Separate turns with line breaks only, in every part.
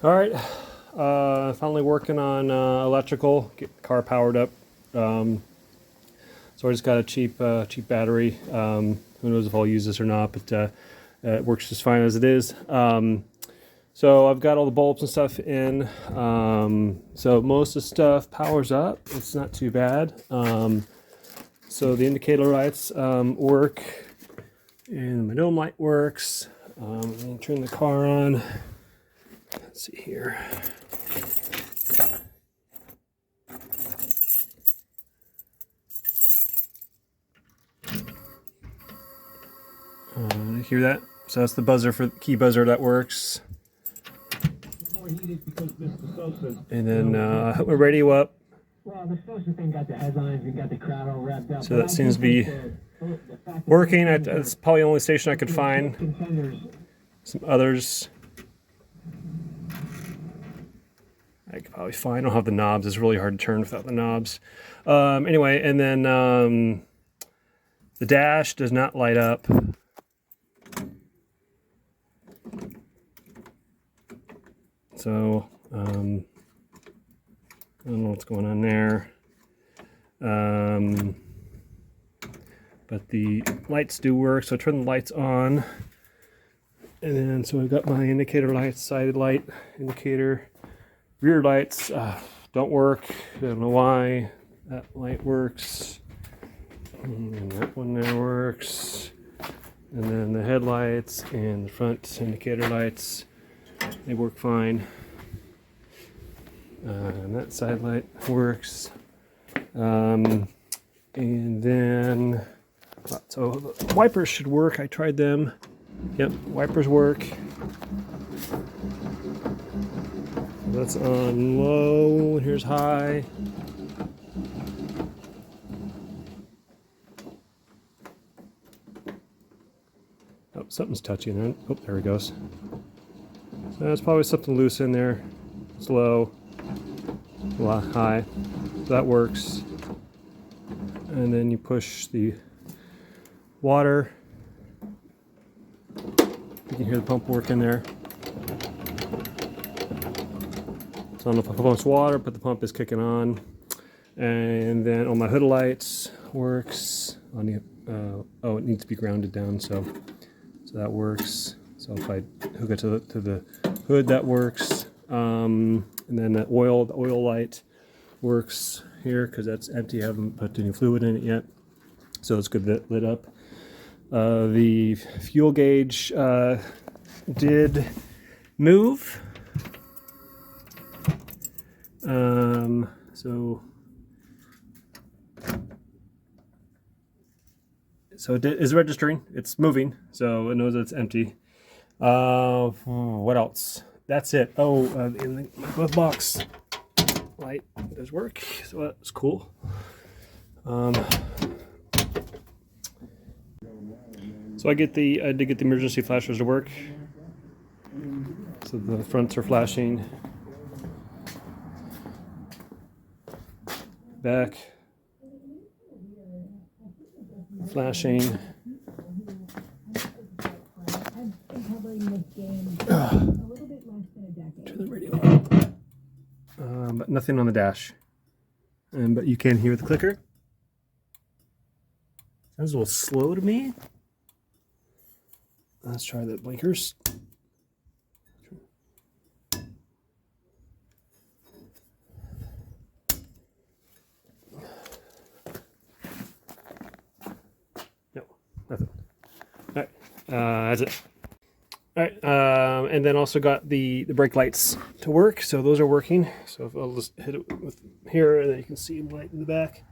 All right, finally working on electrical, get the car powered up. So I just got a cheap battery. Who knows if I'll use this or not, but it works just fine as it is. So I've got all the bulbs and stuff in. So most of the stuff powers up. It's not too bad. So the indicator lights work, and my dome light works. Let me turn the car on. Let's see here. Hear that? So that's the buzzer for the key buzzer that works. And then hook my radio up. So that seems to be working. It's probably the only station I could find. Some others I could probably find. I don't have the knobs. It's really hard to turn without the knobs. Anyway, and then the dash does not light up. So I don't know what's going on there. But the lights do work, so I turn the lights on. And then, so I've got my indicator lights, side light, indicator, rear lights don't work. I don't know why. That light works. And that one there works. And then the headlights and the front indicator lights, they work fine. And that side light works. And then, so the wipers should work. I tried them. Yep, wipers work. That's on low. Here's high. Oh, something's touching there. Oh, there it goes. So that's probably something loose in there. It's low. A lot high. So that works. And then you push the water. You can hear the pump working there. So I don't know if I pump water, but the pump is kicking on. And then on my hood lights works. On the oh, it needs to be grounded down, so that works. So if I hook it to the hood, that works. And then the oil light works here because that's empty. I haven't put any fluid in it yet, so it's good that lit up. The fuel gauge did move. So it is registering. It's moving, so it knows it's empty. What else? That's it. Oh, in the glove box light does work, so that's cool. So I did get the emergency flashers to work. So the fronts are flashing. Back. Flashing. Turn the radio on. But nothing on the dash. But you can hear the clicker. Sounds a little slow to me. Let's try the blinkers. No, nothing. All right, that's it. All right, and then also got the brake lights to work, so those are working. So if I'll just hit it with here, and then you can see the light in the back.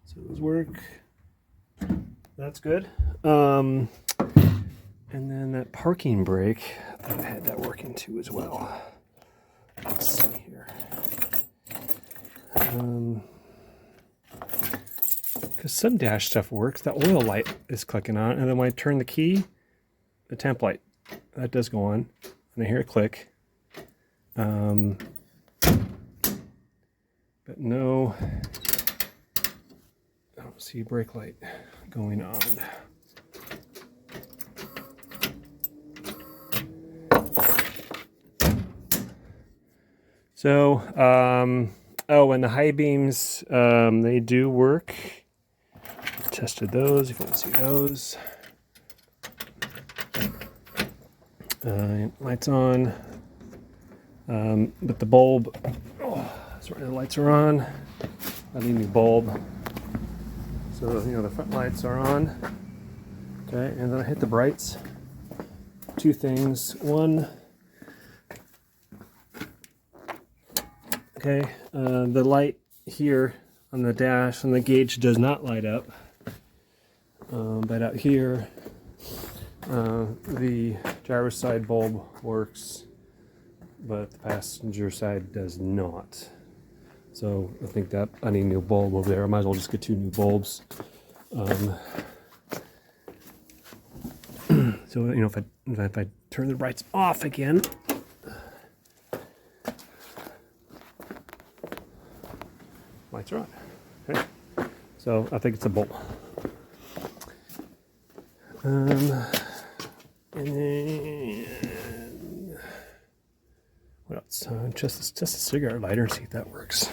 So those work. That's good. And then that parking brake, I had that working too as well. Let's see here. Because some dash stuff works. The oil light is clicking on, and then when I turn the key, the temp light, that does go on, and I hear it click. But no, I don't see brake light going on. So, oh, and the high beams, they do work. Tested those, if you want to see those. Lights on. But the bulb, sorry, the lights are on. I need a new bulb. So, the front lights are on. Okay, and then I hit the brights. Two things. One, okay, the light here on the dash, on the gauge, does not light up. But out here, the driver's side bulb works, but the passenger side does not. So I think that I need a new bulb over there. I might as well just get two new bulbs. So if I turn the lights off again, lights are on. Okay, so I think it's a bulb. And then what else? Just a cigarette lighter. See if that works.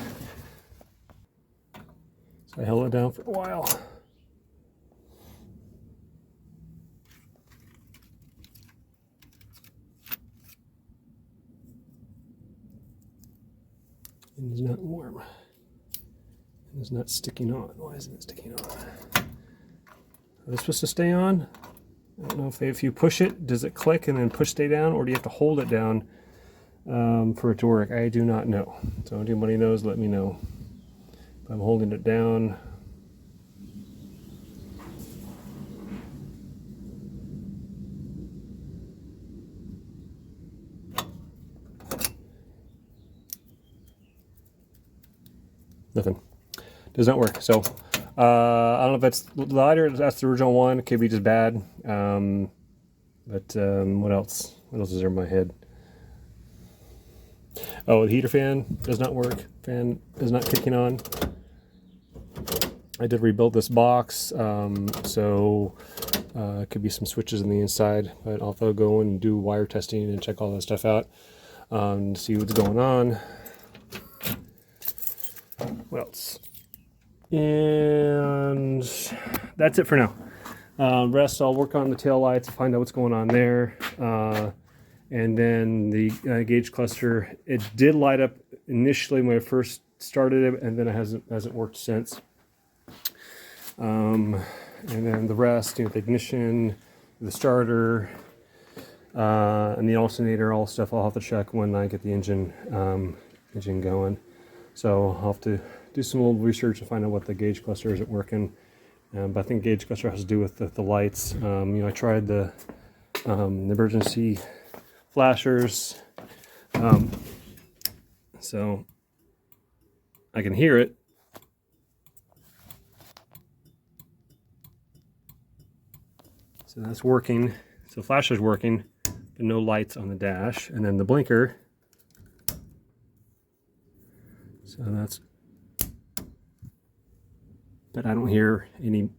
So I held it down for a while. It is not warm. It is not sticking on. Why isn't it sticking on? Are they supposed to stay on? I don't know if you push it, does it click and then push stay down, or do you have to hold it down for it to work? I do not know. So if anybody knows, let me know. If I'm holding it down. Nothing. Does not work. So I don't know if that's the lighter. That's the original one. It could be just bad. But what else? What else is there in my head? Oh, the heater fan does not work. Fan is not kicking on. I did rebuild this box, so it could be some switches on the inside. But I'll also go and do wire testing and check all that stuff out to see what's going on. What else? And that's it for now. Rest, I'll work on the tail lights, find out what's going on there. And then the gauge cluster, it did light up initially when I first started it, and then it hasn't worked since. And then the rest, the ignition, the starter, and the alternator, all stuff I'll have to check when I get the engine going. So I'll have to do some little research to find out what the gauge cluster isn't working. But I think gauge cluster has to do with the lights. I tried the emergency flashers, so I can hear it. So that's working. So flasher's working, but no lights on the dash. And then the blinker. So that's, but I don't hear any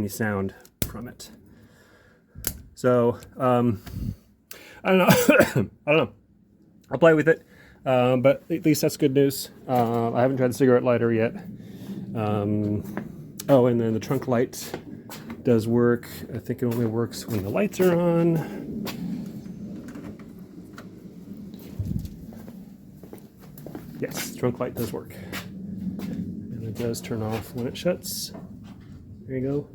sound from it. So I don't know. I don't know. I'll play with it, but at least that's good news. I haven't tried the cigarette lighter yet. Oh, and then the trunk light does work. I think it only works when the lights are on. Yes, trunk light does work. And it does turn off when it shuts. There you go.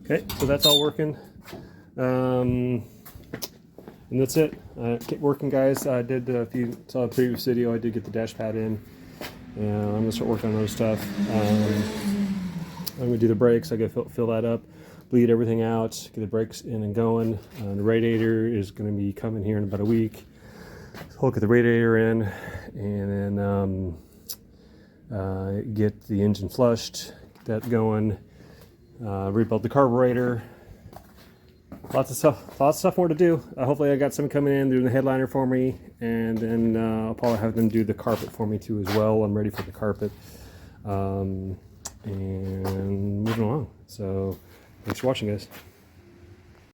Okay, so that's all working. And that's it. Keep working, guys. I did, if you saw the previous video, I did get the dash pad in. I'm going to start working on other stuff. I'm going to do the brakes. I got to fill that up, bleed everything out, get the brakes in and going. The radiator is going to be coming here in about a week. So I'll get the radiator in, and then get the engine flushed, get that going, rebuild the carburetor. Lots of stuff more to do. Hopefully I got some coming in doing the headliner for me, and then I'll probably have them do the carpet for me too as well. I'm ready for the carpet, and moving along. So thanks for watching, guys.